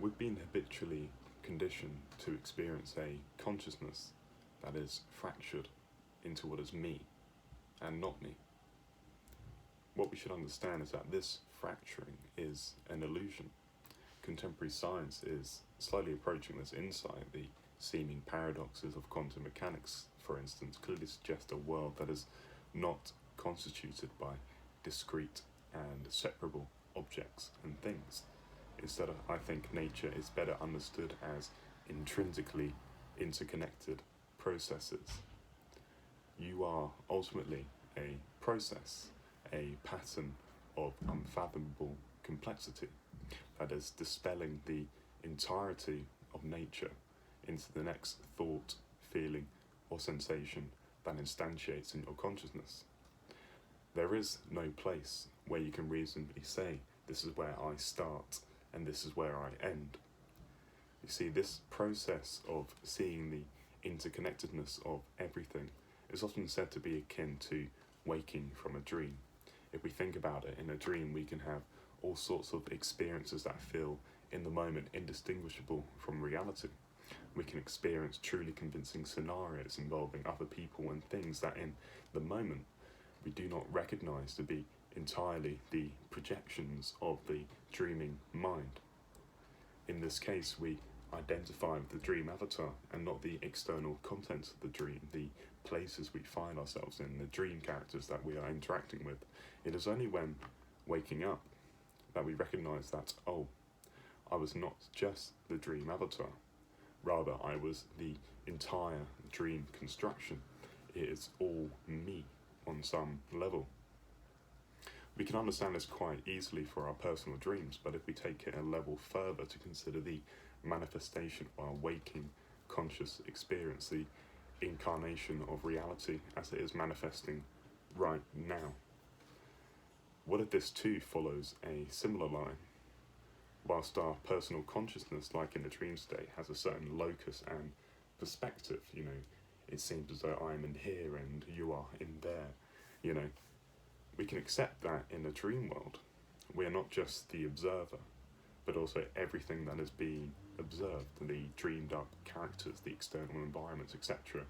We've been habitually conditioned to experience a consciousness that is fractured into what is me and not me. What we should understand is that this fracturing is an illusion. Contemporary science is slowly approaching this insight. The seeming paradoxes of quantum mechanics, for instance, clearly suggest a world that is not constituted by discrete and separable objects and things. Instead, I think nature is better understood as intrinsically interconnected processes. You are ultimately a process, a pattern of unfathomable complexity that is dispelling the entirety of nature into the next thought, feeling, or sensation that instantiates in your consciousness. There is no place where you can reasonably say, this is where I start and this is where I end. You see, this process of seeing the interconnectedness of everything is often said to be akin to waking from a dream. If we think about it, in a dream we can have all sorts of experiences that feel in the moment indistinguishable from reality. We can experience truly convincing scenarios involving other people and things that in the moment we do not recognize to be entirely the projections of the dreaming mind. In this case, we identify with the dream avatar and not the external contents of the dream, the places we find ourselves in, the dream characters that we are interacting with. It is only when waking up that we recognize that, oh, I was not just the dream avatar, rather I was the entire dream construction. It is all me on some level. We can understand this quite easily for our personal dreams, but if we take it a level further to consider the manifestation of our waking conscious experience, the incarnation of reality as it is manifesting right now, what if this too follows a similar line? Whilst our personal consciousness, like in a dream state, has a certain locus and perspective, it seems as though I'm in here and you are in there, we can accept that in the dream world. We are not just the observer, but also everything that is being observed, the dreamed up characters, the external environments, etc.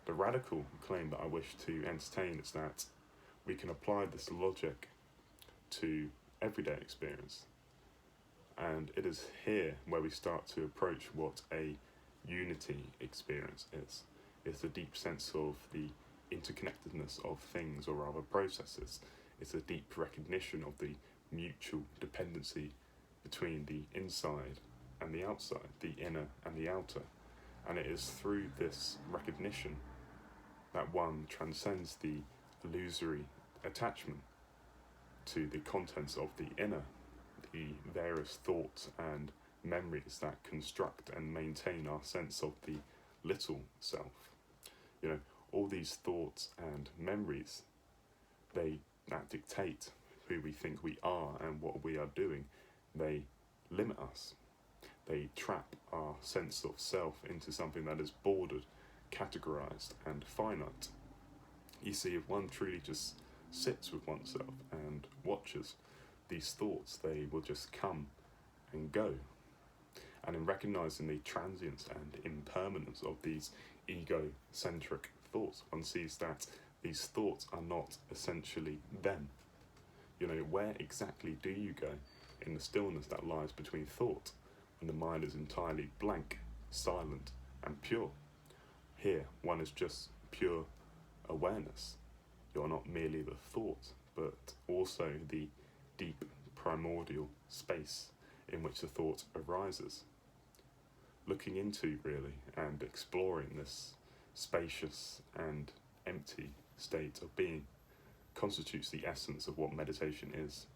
The radical claim that I wish to entertain is that we can apply this logic to everyday experience. And it is here where we start to approach what a unity experience is. It's the deep sense of the interconnectedness of things, or rather processes. It's a deep recognition of the mutual dependency between the inside and the outside, the inner and the outer. And it is through this recognition that one transcends the illusory attachment to the contents of the inner, the various thoughts and memories that construct and maintain our sense of the little self. All these thoughts and memories, that dictate who we think we are and what we are doing. They limit us. They trap our sense of self into something that is bordered, categorized, and finite. You see, if one truly just sits with oneself and watches these thoughts, they will just come and go. And in recognizing the transience and impermanence of these egocentric thoughts, one sees that these thoughts are not essentially them. Where exactly do you go in the stillness that lies between thought, when the mind is entirely blank, silent, and pure? Here, one is just pure awareness. You're not merely the thought, but also the deep primordial space in which the thought arises. Looking into, really, and exploring this spacious and empty state of being constitutes the essence of what meditation is.